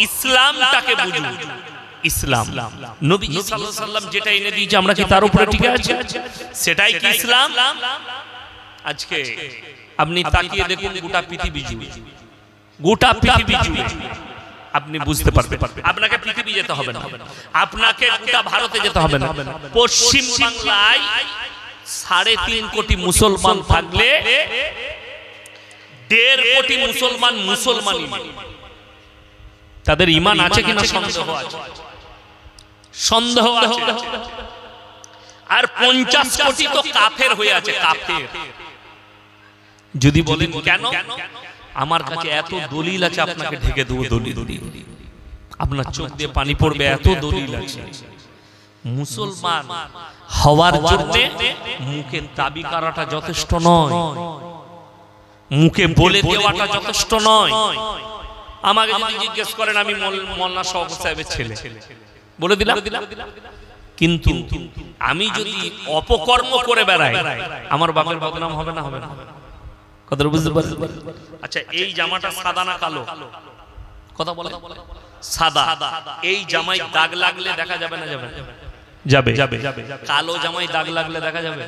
ইসলামটাকে বুঝুন। ইসলাম নবীজি সাল্লাল্লাহু আলাইহি ওয়াসাল্লাম যেটা এনে দিয়েছে আমরা কি তার উপরে ঠিক আছে? সেটাই কি ইসলাম? আজকে আপনি তাকিয়ে দেখুন গোটা পৃথিবী জুড়ে, গোটা পৃথিবী জুড়ে আপনি বুঝতে পারবেন। আপনাকে পৃথিবী যেতে হবে না, আপনাকে গোটা ভারতে যেতে হবে না। পশ্চিম বাংলায় 3.5 কোটি মুসলমান থাকলে 1.5 কোটি মুসলমানই তাদের ঈমান আছে কিনা সন্দেহ আছে। আর 50 কোটি তো কাফের হয়ে আছে, কাফের। যদি বলেন কেন, আমার কাছে এত দলিল আছে, আপনাকে ঢেকে দেবো দলিল, আপনার চোখ দিয়ে পানি পড়বে, এত দলিল আছে। মুসলমান হওয়ার জন্য মুখে দাবি করাটা যথেষ্ট নয়, মুখে বলে দেওয়াটা যথেষ্ট নয়। আমাকে যদি জিজ্ঞেস করেন আমি মোল্লা শওকত সাহেবের ছেলে, বলে দিলাম। কিন্তু আমি যদি অপকর্ম করে বেড়াই, আমার বাবার বদনাম হবে না? হবে না? কথা বুঝতে পারছেন? আচ্ছা, এই জামাটা সাদা না কালো? কথা বলে সাদা। এই জামায় দাগ লাগলে দেখা যাবে না? যাবে। কালো জামায় দাগ লাগলে দেখা যাবে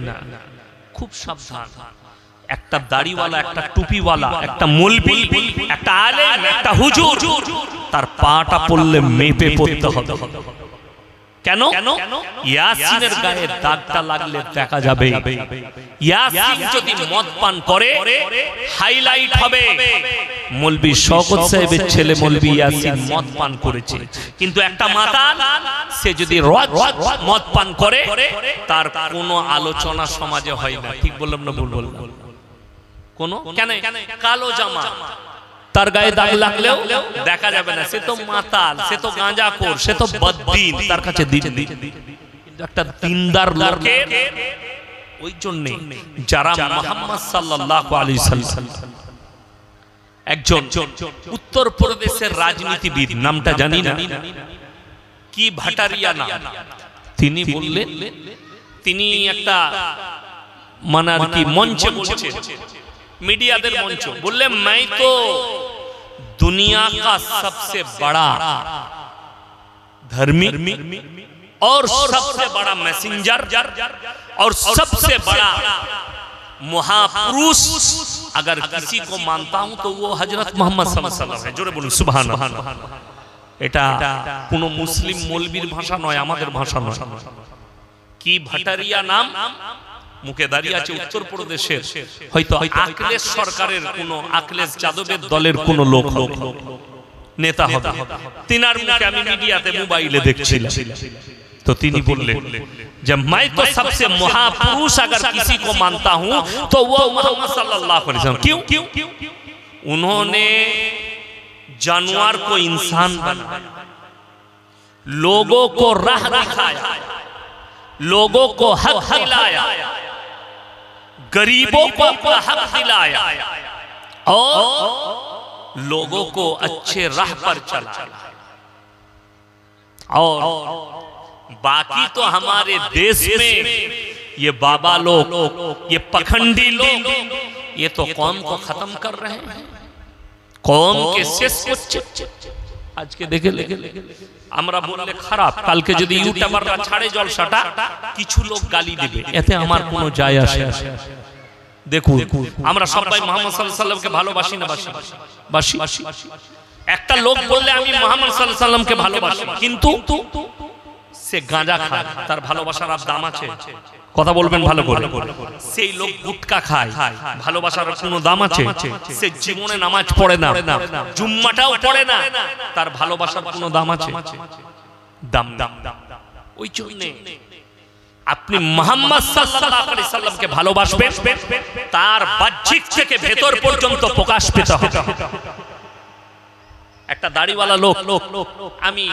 না। খুব সাবধান। একটা দাড়িওয়ালা, একটা টুপিওয়ালা, একটা মৌলবি, একটা আলেম, একটা হুজুর, তার পাটা পড়লে মেপে পড়তে হবে। কেন? ইয়াসিনের গায়ে দাগটা লাগলে দেখা যাবে। ইয়াসিন যদি মদ পান করে হাইলাইট হবে মৌলবি শওকত সাহেবের ছেলে মৌলবি ইয়াসিন মদ পান করেছে। কিন্তু একটা মাতাল, সে যদি রোজ মদ পান করে, তার কোনো আলোচনা সমাজে হয় না। ঠিক বললাম না ভুল বললাম? কোনো কেন? কালো জামা, তার গায়ে দাগ লাগলেও দেখা যাবে না। সে তো মাতাল, সে তো গাঁজাখোর, সে তো বদ্দিন, তার কাছে দিন। কিন্তু একটা দিনদার লোকের, ওই জন্য যারা মুহাম্মদ সাল্লাল্লাহু আলাইহি সাল্লাম, একজন উত্তর প্রদেশের রাজনীতিবিদ, নামটা জানি না কি, ভাটারিয়া নাম, তিনি বললেন, তিনি একটা মানে আর কি মঞ্চে বলছেন, मीडियाদের मंच, बोले मैं तो दुनिया का सबसे बड़ा धर्मी और सबसे बड़ा मैसेंजर और सबसे बड़ा महापुरुष अगर किसी को मानता हूं तो वो हजरत मोहम्मद सल्लल्लाहु अलैहि वसल्लम है। जोरे बोलুন সুবহানাল্লাহ। এটা কোনো মুসলিম মৌলবীর ভাষা নয়, আমাদের ভাষা নয়। কি ভাটারিয়া নাম, মুখে দাঁড়িয়ে আছে উত্তর প্রদেশের, হয়তো আখলেস সরকারের কোন আখলেস যাদবের দলের কোন লোক নেতা হবে। তিনার মুখে আমি মিডিয়াতে মোবাইলে দেখছিলাম, तो তিনি বললেন যে मैं तो सबसे महापुरुष अगर किसी को मानता हूं तो वो मोहम्मद सल्लल्लाहु अलैहि वसल्लम। क्यों? उन्होंने जानवर को इंसान बनाया, लोगों को राह दिखाया, लोगों को हक दिलाया, गरीबों को अपना हक दिलाया और लोगों को अच्छे राह पर चलाया। और बाकी तो हमारे देश में ये बाबा लोग, ये पखंडी लोग, ये तो कौम को खत्म कर रहे हैं, कौम के शेष को। आज के देखे আমরা বললে খারাপ, কালকে যদি ইউটিউবাররা ছাড়ে জলসাটা, কিছু লোক গালি দিবে, এতে আমার কোনো যায় আসে না। দেখুন, আমরা সবাই মুহাম্মদ সাল্লাল্লাহু আলাইহি সাল্লামকে ভালোবাসি না? বাসি। একটা লোক বললে আমি মুহাম্মদ সাল্লাল্লাহু আলাইহি সাল্লামকে ভালোবাসি, কিন্তু সে গাঁজা খায়, তার ভালোবাসার আর দাম আছে? কথা বলবেন ভালো করে। সেই লোক গুটকা খায়, ভালোবাসার কোনো দাম আছে? সে জীবনে নামাজ পড়ে না, জুম্মাটাও পড়ে না, তার ভালোবাসার কোনো দাম আছে? দাম। ওই জন্য আপনি মুহাম্মদ সাল্লাল্লাহু আলাইহি সাল্লামকে ভালোবাসবেন, তার বাহ্যিক থেকে ভেতর পর্যন্ত প্রকাশ পেতে হবে। একটা দাড়িওয়ালা লোক, আমি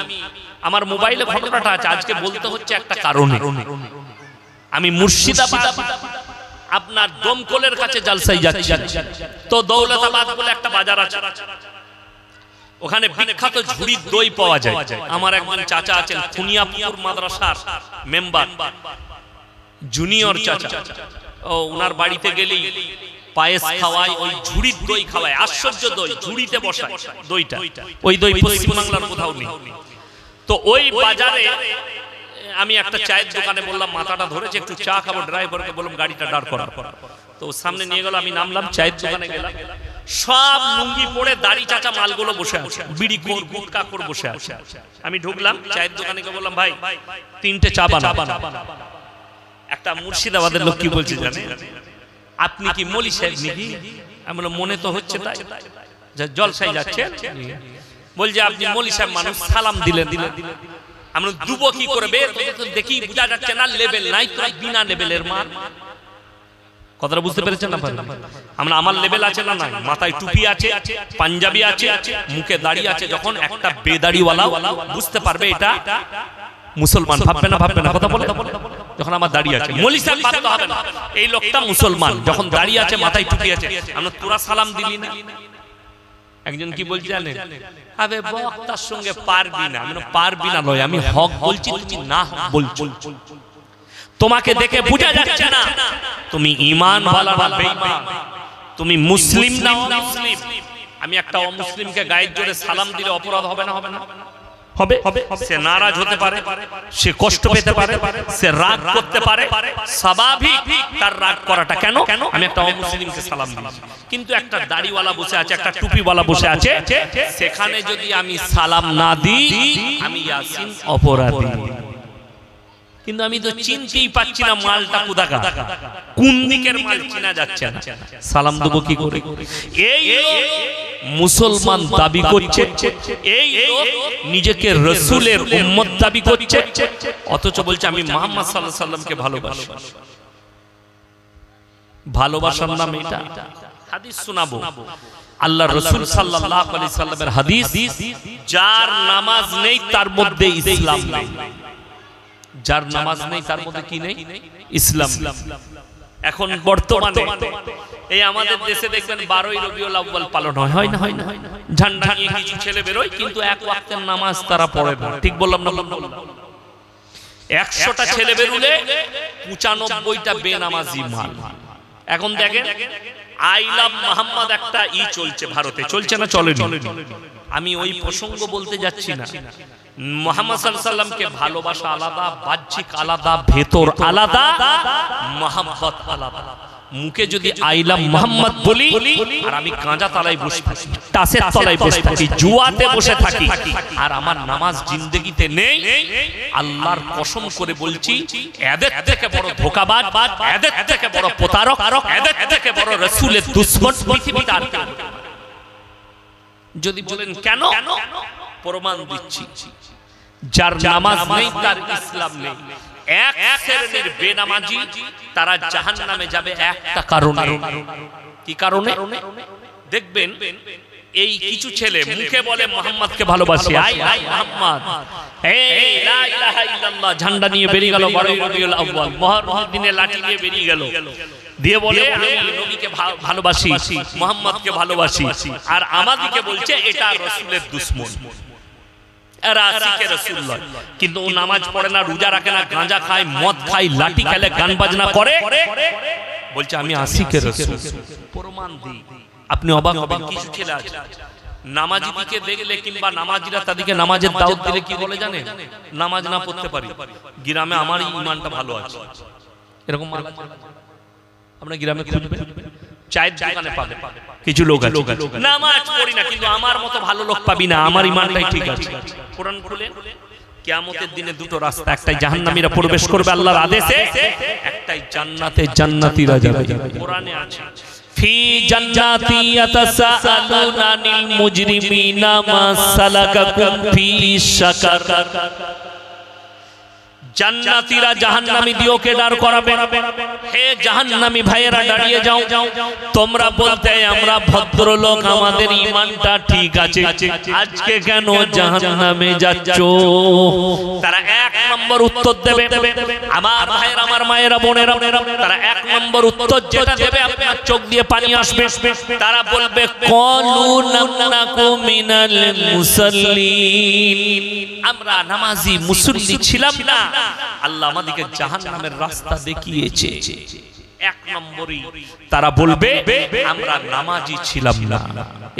আমার মোবাইলে ঘটনাটা আছে, আজকে বলতে হচ্ছে একটা কারণে। আমি মুর্শিদাবাদ আপনার দমকলের কাছে জালসায় যাচ্ছি, তো দৌলতাবাদ বলে একটা বাজার আছে, ওখানে বিখ্যাত ঝুড়ির দই পাওয়া যায়। আমার একজন চাচা আছেন, খুনিয়াপুর মাদ্রাসার মেম্বার, জুনিয়র চাচা। ও ওনার বাড়িতে গেলেই পায়েস খাওয়ায়, ওই ঝুড়ির দই খাওয়ায়, আশ্চর্য দই ঝুড়িতে বসায় দইটা, ওই দই পশ্চিমবাংলার কোথাও নেই। তো ওই বাজারে আমি একটা চায়ের দোকানে বললাম মাথাটা ধরেছে, একটু চা খাবো, ড্রাইভারকে বললাম গাড়িটা দাঁড় করা। তো সামনে নিয়ে গেল, আমি নামলাম, চায়ের দোকানে গেলাম, সব লুঙ্গি পরে দাড়ি চাচা মালগুলো বসে আছে, বিড়ি খোর গুটকা খোর বসে আছে। আমি ঢুকলাম চায়ের দোকানে, বললাম ভাই 3টে চা বানাও। একটা মুর্শিদাবাদের লোক কি বলছে জানেন, আপনি কি মলি সাহেব নাকি? আমি বললাম মনে তো হচ্ছে তাই, জলসায় যাচ্ছে। বলছে আপনি মলি সাহেব মানুষ, সালাম দিলেন। আমরা দুবো কি করবে, দেখি বোঝা যাচ্ছে না, লেভেল নাই, তো বিনা লেভেলের মার। কথাটা বুঝতে পেরেছেন না? আমরা আমার লেভেল আছে না, নাই, মাথায় টুপি আছে, পাঞ্জাবি আছে, মুখে দাড়ি আছে, যখন একটা বেদাড়িওয়ালা বুঝতে পারবে এটা মুসলমান, ভাববে না কথা বলে, যখন আমার দাড়ি আছে। মলি সাহেব ভাবতে হবে না এই লোকটা মুসলমান, যখন দাড়ি আছে, মাথায় টুপি আছে। আমরা তোরা সালাম দিলি না। একজন কি বলছে জানেন, আবে বক্তার সঙ্গে পারবি না। আমি পারবি না নয়, আমি হক বলছি, তুমি না বলছো। তোমাকে দেখে বোঝা যাচ্ছে না তুমি ঈমানওয়ালা না বেঈমান, তুমি মুসলিম না অমুসলিম। আমি একটা অমুসলিমকে গায়ের জোরে সালাম দিলে অপরাধ হবে না? হবে না? হবে। সে নারাজ হতে পারে, সে কষ্ট পেতে পারে, সে রাগ করতে পারে, স্বাভাবিক তার রাগ করাটা। কেন? আমি একটা অমুসলিমকে সালাম দিই, কিন্তু একটা দাড়িওয়ালা বসে আছে, একটা টুপিওয়ালা বসে আছে, সেখানে যদি আমি সালাম না দিই আমি ইয়াসিন অপরাধী। কিন্তু আমি তো চিনতেই পাচ্ছি না মালটা কোথাকা, কোন দিকের মাল চেনা যাচ্ছে না, সালাম দেবো কি করে? এই মুসলমান দাবি করছে, এই নিজেকে রাসূলের উম্মত দাবি করছে, অথচ বলছে আমি মুহাম্মদ সাল্লাল্লাহু আলাইহি সাল্লামকে ভালোবাসি। ভালোবাসার নাম এটা? হাদিস শোনাবো, আল্লাহর রাসূল সাল্লাল্লাহু আলাইহি সাল্লামের হাদিস, যার নামাজ নেই তার মধ্যে ইসলাম নেই। যার নামাজ নেই তার মধ্যে কি নেই? ইসলাম। এখন বর্তমানে এই আমাদের দেশে দেখবেন 12ই রবিউল আউয়াল পালন হয় না? ঝান্ডা নিয়ে কিছু ছেলে বেরোয়, কিন্তু এক ওয়াক্তের নামাজ তারা পড়ে না। ঠিক বললাম না? 100টা ছেলে বেরুলে 95টা বেনামাজি মাল। এখন দেখেন আই লাভ মুহাম্মদ একটা চলছে, ভারতে চলছে না? চলেনি। আমি ওই প্রসঙ্গ বলতে যাচ্ছি না। মুহাম্মদ সাল্লাল্লাহু আলাইহি সাল্লামকে ভালোবাসা আলাদা, বাহ্যিক আলাদা, ভেতর আলাদা, মুহাম্মদ আলাদা। মুখে যদি আই লাভ মুহাম্মদ বলি আর আমি গাঁজা তলায় বসে থাকি, টাসের তলায় বসে থাকি, জুয়াতে বসে থাকি, আর আমার নামাজ জিন্দেগিতে নেই, আল্লাহর কসম করে বলছি এদের থেকে বড় ধোঁকাবাজ, এদের থেকে বড় প্রতারক, এদের থেকে বড় রাসূলের দুশমন পৃথিবীতে আর কেউ। যদি বলেন কেন, প্রমাণ দিচ্ছি। যার নামাজ নেই তার ইসলাম নেই। এক শ্রেণীর বেনামাজি তারা জাহান্নামে যাবে একটা কারণে। কি কারণে? দেখবেন এই কিছু ছেলে মুখে বলে মুহাম্মদকে ভালোবাসি, আই আই মুহাম্মদ, এই লা ইলাহা ইল্লাল্লাহ, ঝান্ডা নিয়ে বেরিয়ে গেল 12ই রবিউল আউয়াল, মুহররমের দিনে লাঠি নিয়ে বেরিয়ে গেল, দিয়ে বলে আমি নবীকে ভালোবাসি, মুহাম্মদকে ভালোবাসি, আর আমাদেরকে বলছে এটা রাসূলের দুশমন, এরা আশিকে রাসূলুল্লাহ। কিন্তু ও নামাজ পড়ে না, রোজা রাখে না, গাঁজা খায়, মদ খায়, লাঠি খেলে, গান বাজনা করে, বলছে আমি আশিকে রাসূল। প্রমাণ দিই, আপনি অবাক হবেন। কিছু ছেলে আছে নামাজিকে দেখলে কিংবা নামাজিরা তাদেরকে নামাজের দাওয়াত দিলে কি বলে জানে, নামাজ না পড়তে পারি, গ্রামে আমার ঈমানটা ভালো আছে। এরকম আমরা গ্রামে খুঁজবেন, চায়ের দোকানে পাবেন কিছু লোক আছে নামাজ পড়ি না, কিন্তু আমার মতো ভালো লোক পাবি না, আমার ঈমানটাই ঠিক আছে। কোরআন খুলে কিয়ামতের দিনে দুটো রাস্তা, একটাই জাহান্নামীরা প্রবেশ করবে আল্লাহর আদেশে, একটাই জান্নাতে জান্নাতীরা যাবে। কোরআনে আছে ফি জান্নাতি ইয়াতাসাআলুনা আনিল মুজরিমিনা মা সালাকাকুম ফি সাকার। জান্নাতীরা জাহান্নামী দিওকে দাঁড় করাবে, হে জাহান্নামী ভাইয়েরা দাঁড়িয়ে যাও, তোমরা বলতে আমরা ভদ্রলোক, আমাদের ঈমানটা ঠিক আছে, আজকে কেন জাহান্নামে যাচ্ছ? তারা এক নম্বর উত্তর দেবে, আমার ভাইয়েরা, আমার মায়েরা, বোনেরা, তারা এক নম্বর উত্তর যেটা দেবে আপনার চোখ দিয়ে পানি আসবে, তারা বলবে ক্বালু নাকু মিনাল মুসাল্লিন, আমরা নামাজি মুসল্লি ছিলাম না, আল্লাহ আমাদেরকে জাহান্নামের রাস্তা দেখিয়েছে। এক নম্বরই তারা বলবে আমরা নামাজি ছিলাম না।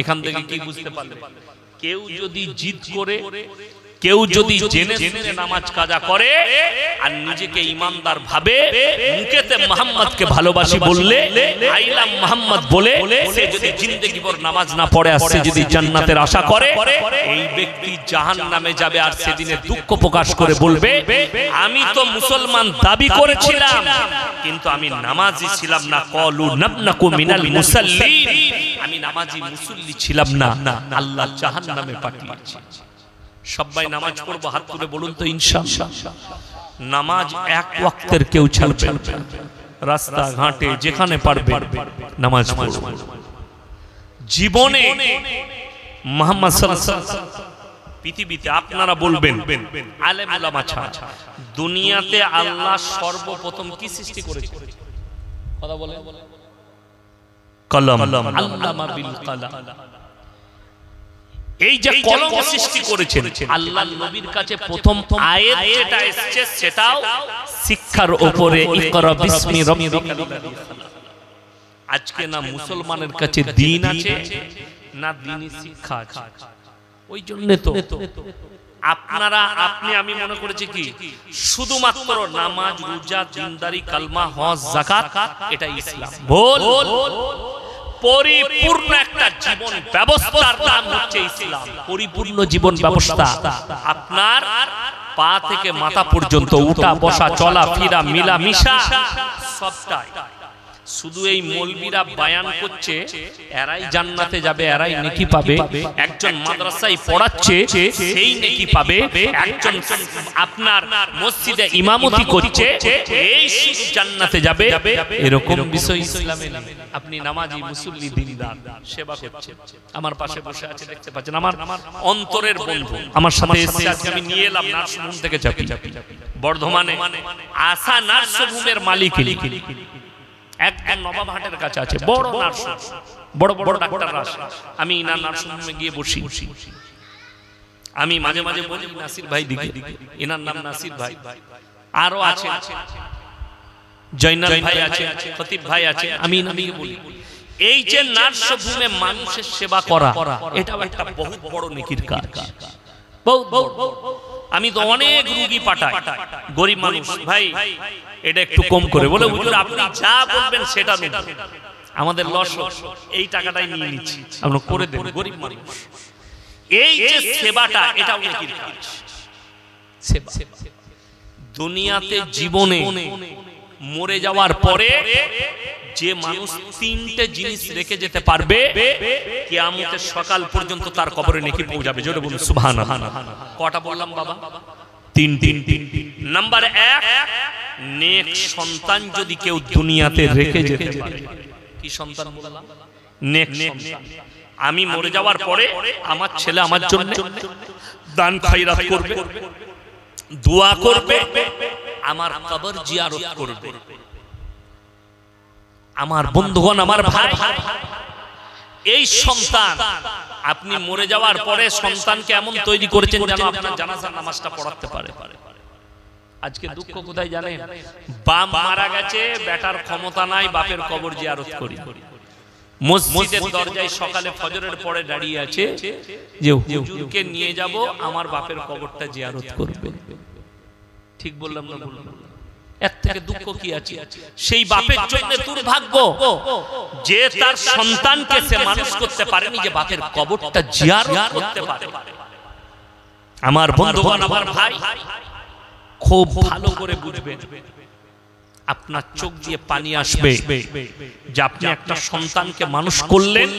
এখান থেকে কি বুঝতে পারলেন? কেউ যদি জিদ করে, কেউ যদি জেনে শুনে নামাজ কাজা করে আর নিজেকে ইমানদার ভাবে, মুখেতে মুহাম্মদকে ভালোবাসি বললে, আইলাম মুহাম্মদ বলে সে যদি জিন্দেগি ভর নামাজ না পড়ে আর সে যদি জান্নাতের আশা করে, এই ব্যক্তি জাহান্নামে যাবে। আর সেদিনে দুঃখ প্রকাশ করে বলবে, আমি তো মুসলমান দাবি করেছিলাম কিন্তু আমি নামাজি ছিলাম না। ক্বালু নাবনাকু মিনাল মুসাল্লিন, আমি নামাজি মুসল্লি ছিলাম না, আল্লাহ জাহান্নামে পাঠিয়েছে। সবাই নামাজ পড়বো, হাত তুলে বলুন তো ইনশাআল্লাহ। নামাজ এক ওয়াক্তের কেউ ছাড়বে না, রাস্তা ঘাটে যেখানে পারবে নামাজ পড়বে। জীবনে মুহাম্মদ সাল্লাল্লাহু আলাইহি ওয়াসাল্লাম পৃথিবীতে আপনারা বলবেন আলেম উলামা ছাড়া দুনিয়াতে আল্লাহ সর্বপ্রথম কি সৃষ্টি করেছে? কথা বলেন। কলম, আল্লামা বিল কলম। এই যে কলম সৃষ্টি করেছেন, আল্লাহ নবীর কাছে প্রথম আয়াত যেটা এসেছে সেটাও শিক্ষার উপরে, ইকরা বিসমি রাব্বিকাল লাযী খালাক। আজকে না মুসলমানের কাছে দ্বীন আছে না দ্বীনি শিক্ষা আছে। ওই জন্য তো আমি মনে করেছি কি শুধুমাত্র নামাজ, রোজা, দিনদারি, কালমা, হজ, যাকাত এটা ইসলাম। ভুল। পরিপূর্ণ একটা জীবন ব্যবস্থার নাম হচ্ছে ইসলাম। পরিপূর্ণ জীবন ব্যবস্থা আপনার পা থেকে মাথা পর্যন্ত, উঠা বসা, চলা ফিরা, মিলামিশা সবটাই। শুধু এই মৌলবীরা বায়ান করছে এরাই জান্নাতে যাবে, এরাই নেকি পাবে। একজন মাদ্রাসায় পড়াচ্ছে সেই নেকি পাবে, একজন আপনার মসজিদে ইমামতি করছে এই জান্নাতে যাবে, এরকম বিষয় ইসলামে নেই। আপনি নামাজি, মুসল্লি, দিনদার, সেবা করছেন। আমার পাশে বসে আছে, দেখতে পাচ্ছেন, আমার অন্তরের বন্ধু, আমার সাথে এসে আজকে আমি নিয়ে এলাম নার্সিংহোম থেকে চাপি বর্ধমানে। আশা নার্সিংহোমের মালিক একদম নবাবহাটের কাছে আছে, বড় নার্সিং, বড় বড় ডাক্তাররা আসে। আমি ইনার নার্সিংহোমে গিয়ে বসি। আমি মাঝে মাঝে বলি নাসির ভাই দিকে, ইনার নাম নাসির ভাই, আরো আছে জয়নাল ভাই আছে, খতিব ভাই আছে। আমি ইনাকে বলি এই যে নার্সিংহোমে মানুষের সেবা করা, এটাও একটা বহুত বড় নেকির কাজ, বহুত বড়। আমি তো অনেক রোগী পাঠাই, গরিব মানুষ, ভাই এটা একটু কম করে বলে, হুজুর আপনি যা বলবেন সেটা নেব, আমাদের লস, এই টাকাটাই নিয়ে নিচ্ছি, আপনি করে দেন। গরিব মানুষ, এই যে সেবাটা, এটাও নেকির কাজ। সেবা দুনিয়াতে জীবনে মরে যাওয়ার পরে যে মানুষ তিনটে জিনিস রেখে যেতে পারবে, কিয়ামতের সকাল পর্যন্ত তার কবরে নেকি পৌঁছাবে। জোরে বলুন সুবহানাল্লাহ। কটা বললাম বাবা? তিন। নাম্বার 1, নেক সন্তান যদি কেউ দুনিয়াতে রেখে যেতে পারে। কি সন্তান বললাম? নেক সন্তান। আমি মরে যাওয়ার পরে আমার ছেলে আমার জন্য দান খায়রাত করবে, দোয়া করবে, আমার কবর জিয়ারত করবে। আমার বন্ধুগণ, আমার ভাই, এই সন্তান আপনি মরে যাওয়ার পরে সন্তানকে এমন তৈরি করেছেন যেন আপনার জানাজার নামাজটা পড়াতে পারে। আজকে দুঃখ কোথায় জানেন? বাপ মারা গেছে, বেটার ক্ষমতা নাই, বাপের কবর জিয়ারত করি। মসজিদের দরজায় সকালে ফজরের পরে দাঁড়িয়ে আছে যে হুজুরকে নিয়ে যাব, আমার বাপের কবরটা জিয়ারত করবে। ঠিক বললাম না? বললাম। এর থেকে দুঃখ কি আছে? সেই বাপের জন্য দুর্ভাগ্য যে তার সন্তানকে সে মানুষ করতে পারেনি, যে বাপের কবরটা জিয়ারত করতে পারে। আমার বন্ধুগণ, আমার ভাই, খুব ভালো করে বুঝবেন, আপনার চোখ দিয়ে পানি আসবে যে আপনি একটা সন্তানকে মানুষ করলেন,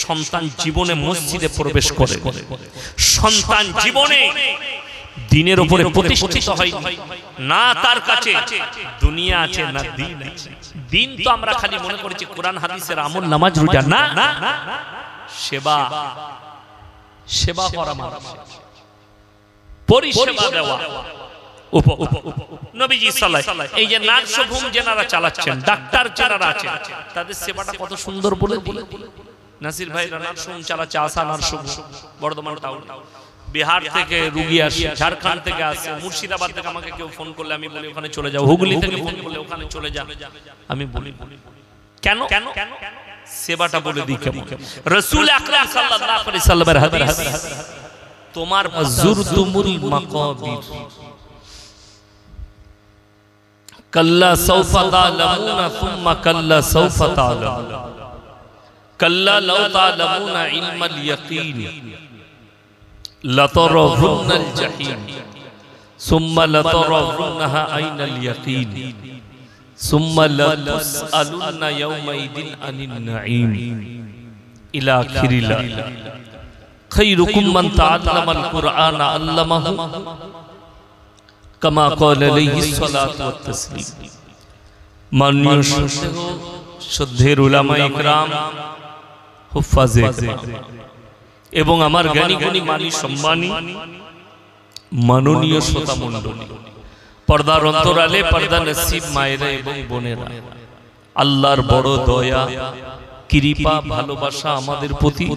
সন্তান জীবনে মসজিদে প্রবেশ করে, সন্তান জীবনে দিনের উপরে প্রতিষ্ঠিত হয় না, তার কাছে দুনিয়া আছে না দিন আছে। দিন তো আমরা খালি মনে করেছি কোরআন হাদিসের আমল, নামাজ, রোজা, না, সেবা করা, মানুষ পরিষেবা দেওয়া। নবীজি সাল্লাল্লাহু আলাইহি ওয়াসাল্লাম এই যে নার্সিংহোম যারা চালাচ্ছেন, ডাক্তার যারা আছেন, তাদের সেবাটা কত সুন্দর বলে নাসির ভাই নার্সিংহোম চালাচ্ছে, আশা নার্সিংহোম বর্ধমান টাউন। বিহার থেকে রুগী আসে, ঝাড়খণ্ড থেকে আসে, মুর্শিদাবাদ থেকে আমাকে কেউ ফোন করলে আমি বলি ওখানে চলে যাও, হুগলি থেকে ফোন করলে ওখানে চলে যান। আমি বলি কেন? সেবাটা বলে দিই কেমন। রাসূল আকরাম সাল্লাল্লাহু আলাইহি সাল্লামের হাদিস, তোমার যুরতুমুল মাকাবির কাল্লা সাউফা তা'লামুনা সুম্মা কাল্লা সাউফা তা'লামুন কাল্লা লাউ তা'লামুনা ইলমাল ইয়াকিন লাতারাউনাল জাহিম সুম্মা লাতারাউনাহা আইনাল ইয়াকিন সুম্মা লাতুসআলুন্না ইয়াওমাইদিন আনিন নাঈম ইলা আখিরিল আয়াত। খায়রুকুম মান তাআল্লামাল কুরআনা আল্লামাহু কামা ক্বালা আলাইহিস সালাতু ওয়াত তাসলিম। মাননীয় শ্রদ্ধেয় উলামায়ে ইকরাম, হুফাজে ইকরাম এবং আমার জ্ঞানী গুণী মানি সম্মানী মাননীয় শ্রোতা মণ্ডলী, পর্দার অন্তরালে পর্দা নসিব মায়েরা এবং বোনেরা, আল্লাহর বড় দয়া কৃপা ভালোবাসা আমাদের প্রতি,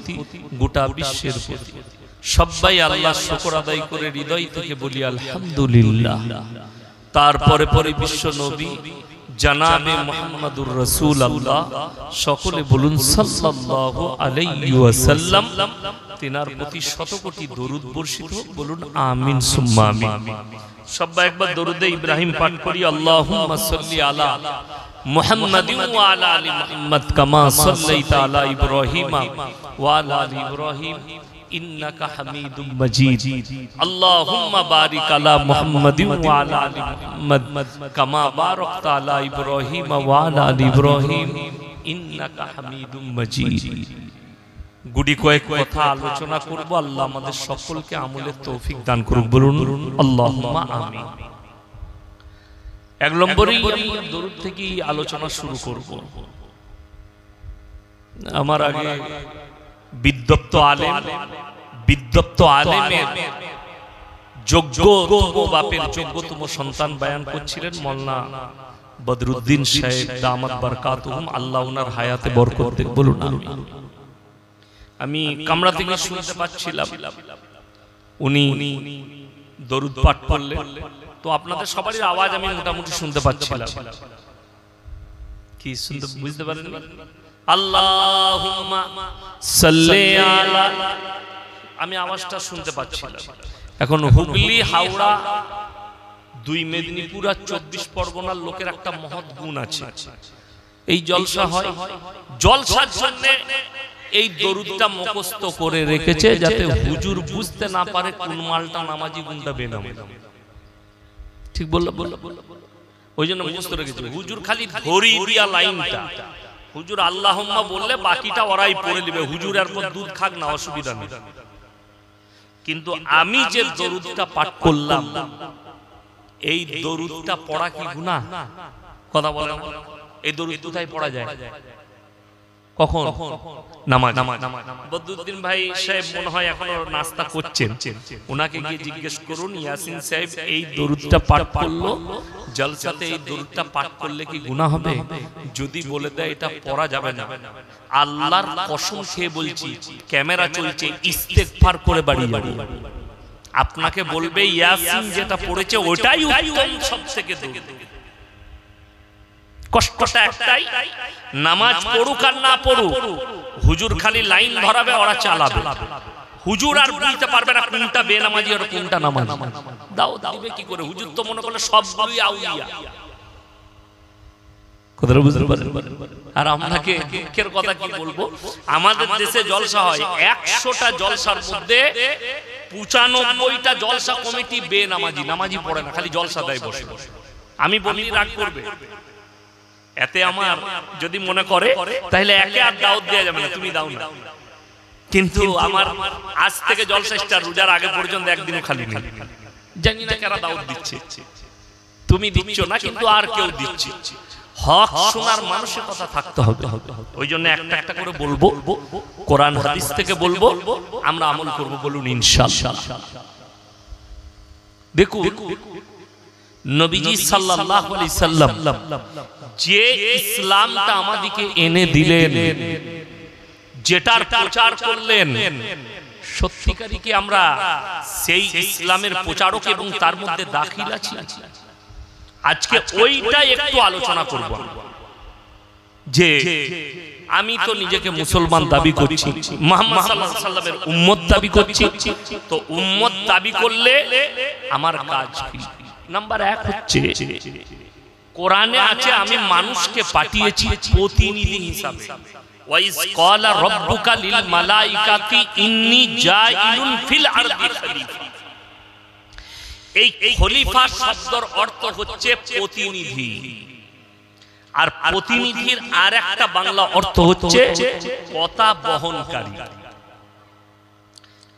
গোটা বিশ্বের প্রতি। সবাই আল্লাহ শুকর আদায় করে হৃদয় থেকে বলি আলহামদুলিল্লাহ। তারপরে পরে বিশ্ব নবী জনাবে মুহাম্মদুর রাসূলুল্লাহ, সকলে বলুন সাল্লাল্লাহু আলাইহি ওয়াসাল্লাম। তিনার প্রতি শত কোটি দরুদ বর্ষিত হোক, বলুন আমিন সুম্মা আমিন। সবাই একবার দরুদে ইব্রাহিম পাঠ করি। আল্লাহুম্মা সাল্লি আলা মুহাম্মাদিন ওয়া আলা আলি মুহাম্মাদ কামা সাল্লাইতা আলা ইব্রাহিম ওয়া আলা আলি ইব্রাহিম ইন্নাকা হামিদুম মাজিদ। আল্লাহুম্মা বারিক আলা মুহাম্মাদিন ওয়া আলা আলি মুহাম্মাদ কামা বারাকতা আলা ইব্রাহিম ওয়া আলা আলি ইব্রাহিম ইন্নাকা হামিদুম মাজিদ। গুডি কয়েক কথা আলোচনা করব। আল্লাহ আমাদের সকলকে আমলের তৌফিক দান করুক, বলুন আল্লাহুম্মা আমিন। এক নম্বরেই দরুদ থেকে আলোচনা শুরু করব। আমার আগে বিদ্যপ্ত আলেমের যোগ্যতম বাপের যোগ্যতম সন্তান বয়ান করছিলেন মাওলানা বদরুদ্দিন সাহেব দামাত বারকাতুহুম। আল্লাহ ওনার হায়াতে বরকত দেন, বলুন আমিন। আমি কামরা থেকে শুনতে পাচ্ছিলাম উনি দরুদ পাঠ করলেন, তো আপনাদের সবারই আওয়াজ আমি মোটামুটি শুনতে পাচ্ছিলাম। কি শুনতে বুঝতে পারেন? আল্লাহুম্মা সাল্লি আলা, আমি আওয়াজটা শুনতে পাচ্ছিলাম। এখন হুগলি, হাওড়া, দুই মেদিনীপুর আর 24 পরগনার লোকের একটা মহৎ গুণ আছে। এই জলসা হয়, জলসার জন্য এই দরুদটা মুখস্থ করে রেখেছে যাতে হুজুর বুঝতে না পারে কোন মালটা নামাজি কোনটা বেনামাজি। ঠিক বললাম? ওই জন্য মুখস্থ রেখেছে। হুজুর খালি ধরি দিয়া লাইনটা, হুজুর আল্লাহুম্মা বললে বাকিটা ওরাই পড়ে নেবে, হুজুর এরপর দুধ খাক না, অসুবিধা নেই। কিন্তু আমি যে দরুদটা পাঠ করলাম, এই দরুদটা পড়া কি গুনাহ? কথা বলেন, এই দরুদ কোথায় পড়া যায়? কখন? নামাজ। বদরুদ্দিন ভাই সাহেব মনে হয় এখনো নাস্তা করছেন, ওনাকে গিয়ে জিজ্ঞেস করুন ইয়াসিন সাহেব এই দরুদটা পাঠ করলো জলসাতে, এই দরুদটা পাঠ করলে কি গুনাহ হবে? যদি বলে দেয় এটা পড়া যাবে না, আল্লাহর কসম খেয়ে বলছি, ক্যামেরা চলছে, ইস্তেগফার করে বাড়ি যাবে। আপনাকে বলবে ইয়াসিন যেটা পড়েছে ওটাই উত্তম সবথেকে দরুদ। কষ্টটা একটাই, নামাজ পড়ুক আর না পড়ুক, হুজুর খালি লাইন ধরাবে, ওরা চালাবে। হুজুর আর বুঝতে পারবে না কোনটা বেনামাজি আর কোনটা নামাজি। দাও দিবে কি করে? হুজুর তো মনে করলে সবগুলোই আউলিয়া। কথাটা বুঝতে পারেন? আর আপনাকে দুঃখের কথা কি বলবো, আমাদের দেশে জলসা হয়, 100টা জলসার মধ্যে 95টা জলসা কমিটি বেনামাজি, নামাজি পড়ে না, খালি জলসা দেয় বসে বসে। আমি বলি রাগ করবে, এতে আমার যদি মনে করে তাহলে একে আর দাওয়াত দেয়া যাবে না, তুমি দাও না। কিন্তু আমার আজ থেকে জলসা স্টার, রোজার আগে পর্যন্ত একদিনও খালি নেই। জানি না কারা দাওয়াত দিচ্ছে, তুমি দিচ্ছ না কিন্তু আর কেউ দিচ্ছে। হক শোনার মানুষের কথা থাকতে হবে। ওই জন্য একটা একটা করে বলবো, কোরআন হাদিস থেকে বলবো, আমরা আমল করব, বলুন ইনশাআল্লাহ। দেখুন নবীজি সাল্লাল্লাহু আলাইহি সাল্লাম যে ইসলামটা আমাদেরকে এনে দিলেন, যেটার প্রচার করলেন সত্যিকারই কি আমরা সেই ইসলামের প্রচারক এবং তার মধ্যে দাখিল আছি? আজকে ওইটাই একটু আলোচনা করব যে আমি তো নিজেকে মুসলমান দাবি করছি, মুহাম্মদ সাল্লাল্লাহু আলাইহি ওয়াসাল্লামের উম্মত দাবি করছি, তো উম্মত দাবি করলে আমার কাজ কি? নাম্বার 1 হচ্ছে কোরআনে আছে আমি মানুষকে পাঠিয়েছি প্রতিনিধি হিসাবে। ওয়াইজ ক্বালা রাব্বুকা লিল মালাইকাতি ইন্নী জাইলুন ফিল আরদি খলিফা। এই খলিফা শব্দের অর্থ হচ্ছে প্রতিনিধি, আর প্রতিনিধির আরেকটা বাংলা অর্থ হচ্ছে কথা বহনকারী।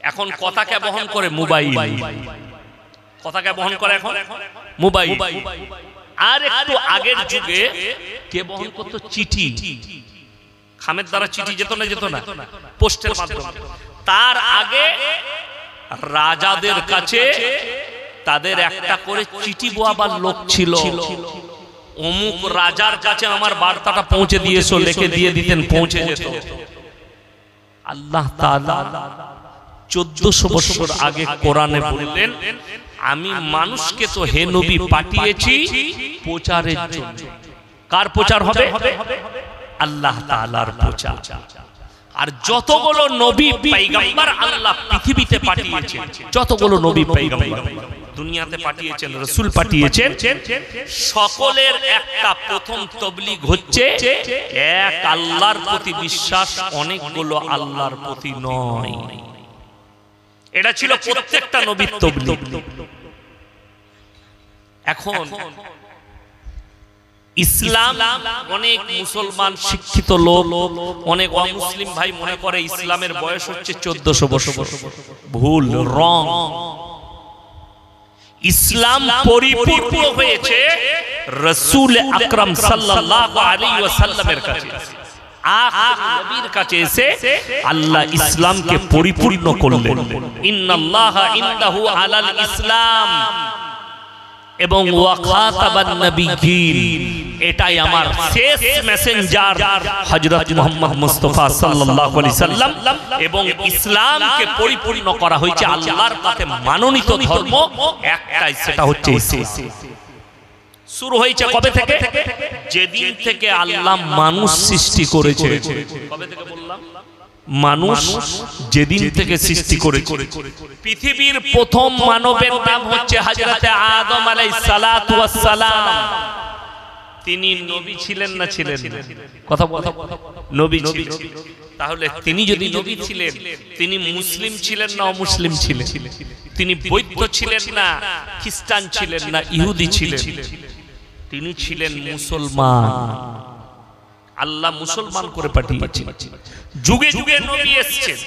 এখন কথাকে বহন করে মোবাইল, কথাকে বহন করে এখন মোবাইল। আর একটু আগের যুগে কে বহন করতো? চিঠি, খামের দ্বারা চিঠি যেত না পোস্টের মাধ্যমে। তার আগে রাজাদের কাছে তাদের একটা করে চিঠি বোয়াবার লোক ছিল, অমুক রাজার কাছে আমার বার্তাটা পৌঁছে দিয়েছো, লিখে দিয়ে দিতেন, পৌঁছে যেত। আল্লাহ তাআলা 1400 বছর আগে কোরআনে বললেন আমি মানুষকে তো হে নবী পাঠিয়েছি প্রচারের জন্য। কার প্রচার হবে? আল্লাহ তাআলার প্রচার। আর যতগুলো নবী পয়গম্বর আল্লাহ পৃথিবীতে পাঠিয়েছেন, যতগুলো নবী পয়গম্বর দুনিয়াতে পাঠিয়েছেন, রাসূল পাঠিয়েছেন, সকলের একটা প্রথম তাবলীগ হচ্ছে এক আল্লাহর প্রতি বিশ্বাস, অনেকগুলো আল্লাহর প্রতি নয়। এটা ছিল প্রত্যেকটা নবীর তাবলীগ। এখন ইসলাম, অনেক মুসলমান শিক্ষিত লোক, অনেক অমুসলিম ভাই মনে করে ইসলামের বয়স হচ্ছে 1400 বছর। ভুল, রং। ইসলাম পরিপূর্ণ হয়েছে রাসূল আকরাম সাল্লাল্লাহু আলাইহি ওয়াসাল্লামের কাছে, আখির নবীর কাছে এসে আল্লাহ ইসলামকে পরিপূর্ণ করলেন। ইন্নাল্লাহা ইনদাহু আলাল ইসলাম এবং ওয়া খাতাবান নবিয়্যিন। এটাই আমার শেষ মেসেঞ্জার হযরত মুহাম্মদ মুস্তাফা সাল্লাল্লাহু আলাইহি সাল্লাম। এবং ইসলামকে পরিপূর্ণ করা হয়েছে আল্লাহর কাছে মনোনীত ধর্ম একটাই, সেটা হচ্ছে ইসলাম। শুরু হয়েছে কবে থেকে? যেদিন থেকে আল্লাহ মানুষ সৃষ্টি করেছে। কবে থেকে বললাম? মানুষ যেদিন থেকে সৃষ্টি করেছে। পৃথিবীর প্রথম মানবের নাম হচ্ছে হযরত আদম আলাইহিস সালাতু ওয়াস সালাম। তিনি নবী ছিলেন না ছিলেন? কথা বলো। নবী ছিলেন। তাহলে তিনি যদি নবী ছিলেন, তিনি মুসলিম ছিলেন না অমুসলিম ছিলেন? তিনি বৌদ্ধ ছিলেন না খ্রিস্টান ছিলেন না ইহুদি ছিলেন? তিনি ছিলেন মুসলমান। আল্লাহ মুসলমান করে পাঠিয়েছেন। যুগে যুগে নবী এসেছেন,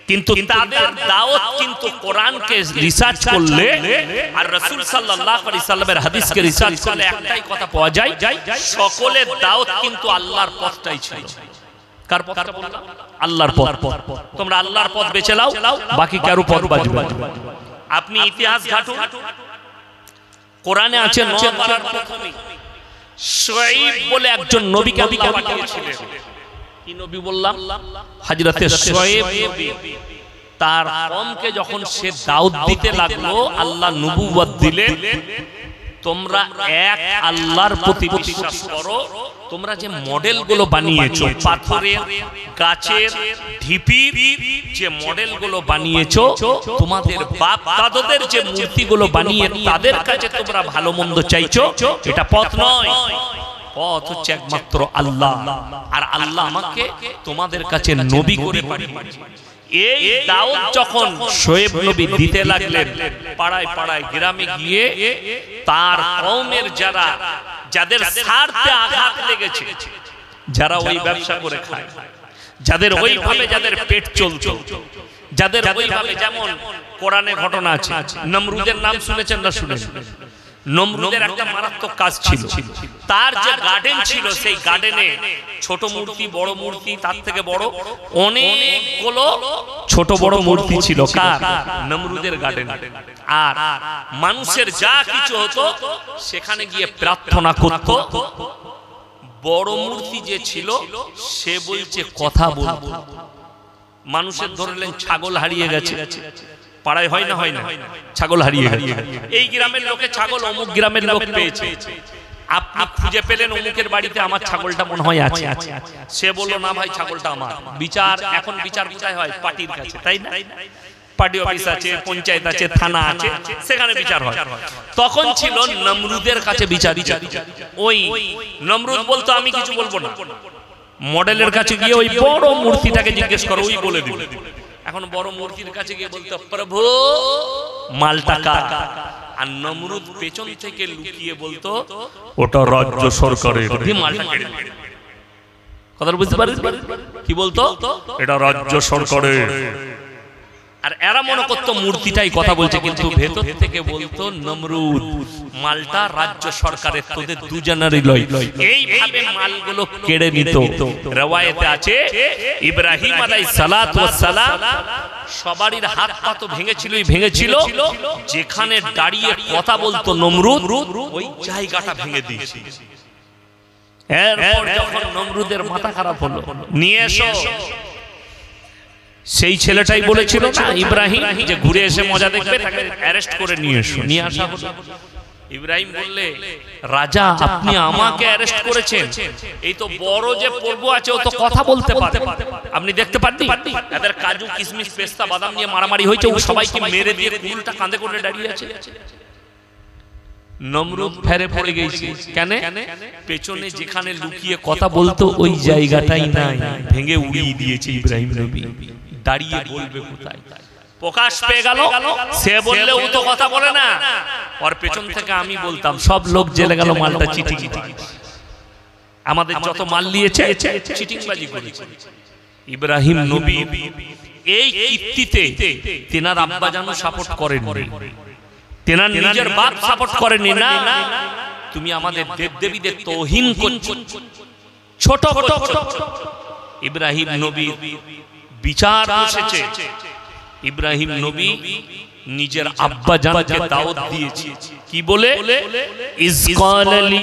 কিন্তু তাদের দাওয়াত কিন্তু কোরআনকে রিসার্চ করলে আর রাসূল সাল্লাল্লাহু আলাইহি সাল্লামের হাদিসকে রিসার্চ করলে একটাই কথা পাওয়া যায়, সকলের দাওয়াত কিন্তু আল্লাহর পথটাই ছিল। কার পথটা বললাম? আল্লাহর পথ। তোমরা আল্লাহর পথ বেছে নাও, বাকি কারো পথ বাজবে। আপনি ইতিহাস ঘাটুন, কোরআনে আছে নূহ পাড়ার প্রথমে শুআইব বলে একজন নবীকে আল্লাহ পাঠিয়েছিলেন। কি নবী বললাম? হযরত শুআইব নবী। তার কওমকে যখন সে দাওয়াত দিতে লাগলো, আল্লাহ নবুয়ত দিলেন, তোমরা এক আল্লাহর প্রতি বিশ্বাস করো। তোমরা যে মডেলগুলো বানিয়েছো, পাথরের, গাছের, ঢিপির যে মডেলগুলো বানিয়েছো, তোমাদের বাপ দাদাদের যে মূর্তিগুলো বানিয়ে তাদের কাছে তোমরা ভালো মন্দ চাইছো, এটা পথ নয়। পথ হচ্ছে একমাত্র আল্লাহ। আর আল্লাহ আমাকে তোমাদের কাছে নবী করে পাঠিয়েছেন। এই দাওয়াত যখন শোয়েব নবী দিতে লাগলেন, পাড়ায় পাড়ায় গ্রামে গিয়ে তার কওমের যাদের স্বার্থে আঘাত লেগেছে, যারা ওই ব্যবসা করে খায়, যাদের ওইভাবে যাদের পেট চলতো, যাদের ওইভাবে, যেমন কোরআনে ঘটনা আছে, নমরুদের নাম শুনেছেন না শুনেছেন? নমরুদের একটা মারাত্মক কাজ ছিল। তার যে গার্ডেন ছিল, সেই গার্ডেনে ছোট মূর্তি, বড় মূর্তি, তার থেকে বড় অনেকগুলো ছোট বড় মূর্তি ছিল। কার? নমরুদের গার্ডেন। আর মানুষের যা কিছু হতো সেখানে গিয়ে প্রার্থনা করত, বড় মূর্তি যে ছিল সে বলছে কথা বলবো। মানুষের ধরলেন ছাগল হারিয়ে গেছে, পাড়ায় হয় না, হয় না, ছাগল হারিয়ে গেছে, এই গ্রামের লোকে ছাগল অমুক গ্রামের লোক পেয়েছে, আপনি খুঁজে পেলেন অমুকের বাড়িতে আমার ছাগলটা মনে হয় আছে, সে বললো না ভাই ছাগলটা আমার। বিচার এখন বিচার কোথায় হয়? পার্টির কাছে, তাই না? পার্টি অফিস আছে, পঞ্চায়েত আছে, থানা আছে, সেখানে বিচার হয়। তখন ছিল নমরুদের কাছে বিচার। ওই নমরুদ বলতো আমি কিছু বলবো না, মডেলের কাছে গিয়ে ওই বড় মূর্তিটাকে জিজ্ঞেস করো, ওই বলে দিবে। এখন বড় মূর্তির কাছে গিয়ে বলতো প্রভু মালটা কার, আর নমরুদ পেছন থেকে লুকিয়ে বলতো ওটা রাজ্য সরকারের। কথা বুঝতে পারেন কি বলতো? এটা রাজ্য সরকারের। আর এরা মনে করতো মূর্তিটাই কথা বলছে, কিন্তু ভেতর থেকে বলতো নমরুদ মালটা রাজ্য সরকারের, তোদের দুজনেরই লয়। এইভাবে মালগুলো কেড়ে নিত। রওয়ায়েতে আছে ইব্রাহিম আলাইহিস সালাতু ওয়াস সালাম সবারই হাত পা তো ভেঙেছিল, যেখানে দাঁড়িয়ে কথা বলতো নমরুদ ওই জায়গাটা ভেঙে দিয়েছে। এরপর যখন নমরুদের মাথা খারাপ হলো, নিয়ে এসো, সেই ছেলেটাই বলেছিল না ইব্রাহিম যে ঘুরে এসে মজা দেখবে, তাকে অ্যারেস্ট করে নিয়ে এসো। নিয়ে আসা হলো। ইব্রাহিম বললে রাজা আপনি আমাকে অ্যারেস্ট করেছেন, এই তো বড় যে পর্ব আছে ও তো কথা বলতে পারে, আপনি দেখতে পাননি এদের কাজু কিশমিশ পেস্তা বাদাম নিয়ে মারামারি হয়েছে, ও সবাইকে মেরে দিয়ে কুলটা কাঁধে করে দাঁড়িয়ে আছে। নমরুদ ফেরে পড়ে গেছে। কেন? পেছনে যেখানে লুকিয়ে কথা বলতো ওই জায়গাটাই নাই, ভেঙে উড়িয়ে দিয়েছে ইব্রাহিম নবী। দাঁড়িয়ে বলবে কোথায়? প্রকাশ পেয়ে গেল, সে বললে ও তো কথা বলে না, ওর পেছন থেকে আমি বলতাম, সব লোক জেলে গেল, মালটা চিটিং। আমাদের যত মাল নিয়েছে চিটিংবাজি করেছে। ইব্রাহিম নবী এই কীর্তিতে তেনার আব্বা জানো সাপোর্ট করেননি, তেনার নিজের বাপ সাপোর্ট করেনি। না, তুমি আমাদের দেবদেবীদের তৌহিন করছো, ছোট ইব্রাহিম নবী বিচার বসেছে। ইব্রাহিম নবী নিজের আব্বা জানকে দাওয়াত দিয়েছে, কি বলে? ইজ ক্বালা লি